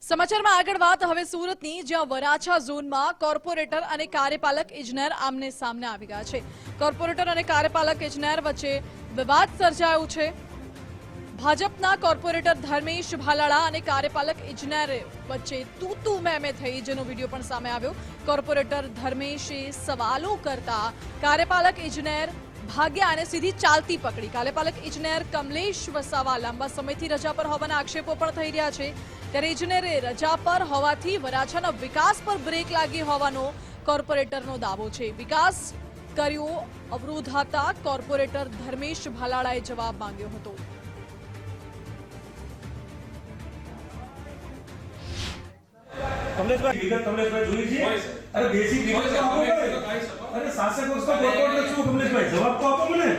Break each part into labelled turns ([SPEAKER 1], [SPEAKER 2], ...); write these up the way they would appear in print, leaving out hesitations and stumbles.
[SPEAKER 1] સમાચારમાં આગળ વાત હવે સુરતની, જ્યાં વરાછા ઝોનમાં કોર્પોરેટર અને કાર્યપાલક ઇજનેર આમને સામને આવી ગયા છે। કોર્પોરેટર અને કાર્યપાલક ઇજનેર વચ્ચે વિવાદ સર્જાયો છે। ભાજપના કોર્પોરેટર ધર્મેશ ભાલાળા અને કાર્યપાલક ઇજનેર વચ્ચે તૂતુ મેમે થઈ, જેનો વિડીયો પણ સામે આવ્યો। કોર્પોરેટર ધર્મેશે સવાલો કરતા કાર્યપાલક ઇજનેર ભાગ્યા અને સીધી ચાલતી પકડી। કાર્યપાલક ઇજનેર કમલેશ વસાવા લાંબા સમયથી રજા પર હોવાના આક્ષેપો પણ થઈ રહ્યા છે, ત્યારે ઇજનેરે રજા પર હોવાથી વરાછાના વિકાસ પર બ્રેક લાગી હોવાનો કોર્પોરેટરનો દાવો છે। વિકાસ કર્યો અવરોધાતા કોર્પોરેટર ધર્મેશ ભાલાળાએ જવાબ માંગ્યો હતો।
[SPEAKER 2] કમલેશભાઈ જોઈ છે। અરે બેસિક વિગત તો આપો ભાઈ। અરે શાસક પક્ષનો કોર્પોરેટર છું કમલેશભાઈ, જવાબ તો આપો મને।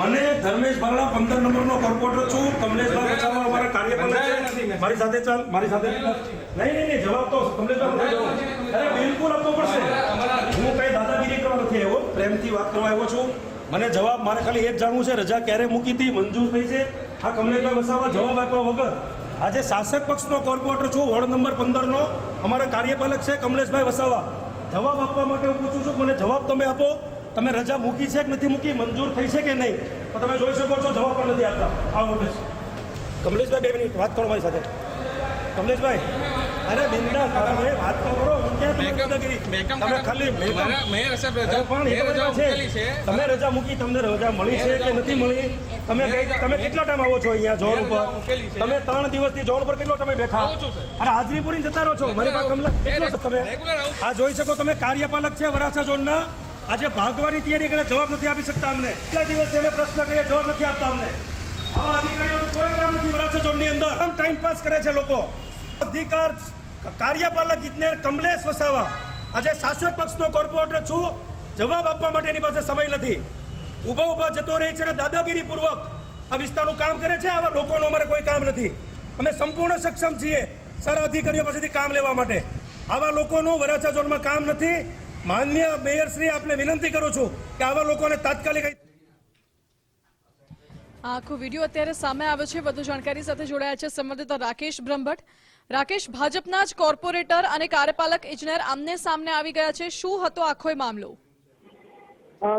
[SPEAKER 2] મને ધર્મેશ ભાલાળા 15 નંબરનો કોર્પોરેટર છું। કમલેશભાઈ વસાવા અમારા કાર્યપાલક છે। મારી સાથે ચાલ, મારી સાથે નહીં જવાબ તો કમલેશભાઈ અરે બિલકુલ આપવો પડશે। હું કઈ દાદાગીરી કરવા નથી આવ્યો, પ્રેમથી વાત કરવા આવ્યો છું। મને જવાબ મારે ખાલી એ જ જાણવું છે, રજા ક્યારે મૂકી હતી, મંજૂર થઈ છે? આ કમલેશભાઈ વસાવા જવાબ આપ્યા વગર આજે શાસક પક્ષનો કોર્પોરેટર છું, વોર્ડ નંબર 15 નો અમારા કાર્યપાલક છે કમલેશભાઈ વસાવા। જવાબ આપવા માટે હું પૂછું છું, મને જવાબ તમે આપો। તમે રજા મૂકી છે કે નથી મૂકી, મંજૂર થઈ છે કે નહીં? તો તમે જોઈ શકો છો જવાબ પણ નથી આપતા। આવો કમલેશભાઈ 2 મિનિટ વાત કરો મારી સાથે। કમલેશભાઈ અરે બિંદાસ ભાઈ વાત તો કરો। તમે ખાલી તમે રજા મૂકી, તમને રજા મળી છે કે નથી મળી? તમે કેટલા ટાઈમ આવો છો અહીંયા ઝોન ઉપર? તમે 3 દિવસથી ઝોન ઉપર કેટલો તમે બેઠા? અરે હાજરી પૂરી જતા રહો છો મારી પાસે કેટલો તમે આ જોઈ શકો। તમે કાર્યપાલક છે વરાછા ઝોનના, આજે ભાગવાની તૈયારી કરે, જવાબ નથી આપી શકતા અમને। કેટલા દિવસથી અમે પ્રશ્ન કરીએ, જવાબ નથી આપતા અમને। આવા અધિકારીઓનું કોઈ કામ નથી વરાછા ઝોનની અંદર, ટાઈમ પાસ કરે છે લોકો। અધિકાર કાર્યપાલક ઇજનેર કમલેશ વસાવા આજે શાસક પક્ષનો કોર્પોરેટર છું, જવાબ આપવા માટે એની પાસે સમય નથી। ઉભા જતો રહે છે અને દાદાગીરી પૂર્વક આ વિસ્તારનું કામ કરે છે। આવા લોકોનું અમારે કોઈ કામ નથી। અમે સંપૂર્ણ સક્ષમ છીએ સારા અધિકારીઓ પાસેથી કામ લેવા માટે। આવા લોકોનું વરાછા ઝોનમાં કામ નથી। માનનીય મેયર શ્રી આપને વિનંતી કરું છું કે આવા લોકોને તાત્કાલિક
[SPEAKER 1] આખો વિડીયો અત્યારે સામે આવ્યો છે। વધુ જાણકારી સાથે જોડાયા છે સંવાદદાતા રાકેશ બ્રહ્મભટ્ટ। રાકેશ, ભાજપના જ કોર્પોરેટર અને કાર્યપાલક ઇજનેર આમને સામને આવી ગયા છે, શું હતો આખો મામલો?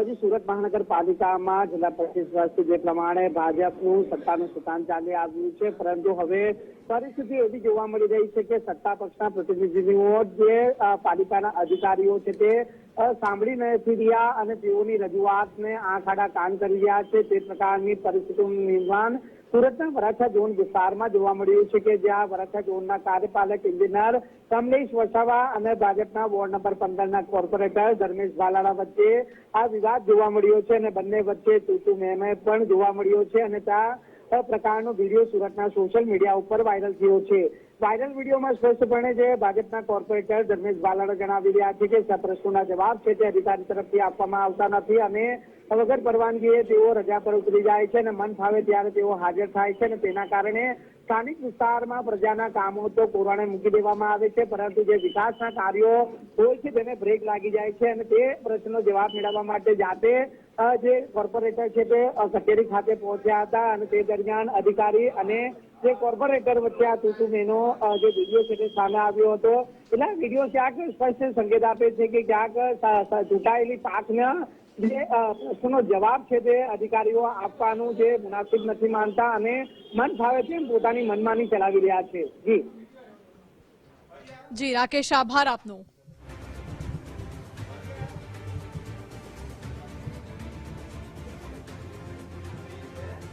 [SPEAKER 3] જી, સુરત મહાનગરપાલિકામાં છેલ્લા 25 વર્ષથી જે પ્રમાણે ભાજપનું સત્તાનું સુકાન ચાલી આવ્યું છે, પરંતુ હવે પરિસ્થિતિ એવી જોવા મળી રહી છે કે સત્તા પક્ષના પ્રતિનિધિઓ જે પાલિકાના અધિકારીઓ છે તે સાંભળી નથી રહ્યા અને તેઓની રજૂઆતને આંખ આડા કાન કરી રહ્યા છે। તે પ્રકારની પરિસ્થિતિનું નિર્માણ સુરતના વરાછા ઝોન વિસ્તારમાં જોવા મળ્યું છે કે જ્યાં વરાછા ઝોનના કાર્યપાલક એન્જિનિયર કમલેશ વસાવા અને ભાજપના વોર્ડ નંબર 15ના કોર્પોરેટર ધર્મેશ ભાલાળા વચ્ચે આ વિવાદ જોવા મળ્યો છે અને બંને વચ્ચે તૂતુ મેમે પણ જોવા મળ્યો છે અને ત્યાં પ્રકારનો વિડીયો સુરતના સોશિયલ મીડિયા ઉપર વાયરલ થયો છે। વાયરલ વિડીયોમાં સ્પષ્ટપણે જે ભાજપના કોર્પોરેટર ધર્મેશ ભાલાળા જણાવી રહ્યા છે કે પ્રશ્નોના જવાબ છે તે અધિકારી તરફથી આપવામાં આવતા નથી અને વગર પરવાનગીએ તેઓ રજા પર ઉતરી જાય છે અને મન ફાવે ત્યારે તેઓ હાજર થાય છે અને તેના કારણે સ્થાનિક વિસ્તારમાં પ્રજાના કામો તો કોરોને મૂકી દેવામાં આવે છે, પરંતુ જે વિકાસના કાર્યો હોય છે તેને બ્રેક લાગી જાય છે અને તે પ્રશ્નનો જવાબ મેળવવા માટે જાતે જે કોર્પોરેટર છે તે કચેરી ખાતે પહોંચ્યા હતા અને તે દરમિયાન અધિકારી અને જે કોર્પોરેટર વચ્ચે આ તૂતુ મેનો જે વિડીયો છે તે સામે આવ્યો હતો। એટલે વિડીયો ક્યાંક સ્પષ્ટ સંકેત આપે છે કે ક્યાંક ચૂંટાયેલી પાકના જે પ્રશ્નનો જવાબ છે તે અધિકારીઓ આપવાનું જે મુનાસિબ નથી માનતા અને મન ફાવે તેમ પોતાની મનમાની ચલાવી રહ્યા છે। જી
[SPEAKER 1] રાકેશ, આભાર આપનો।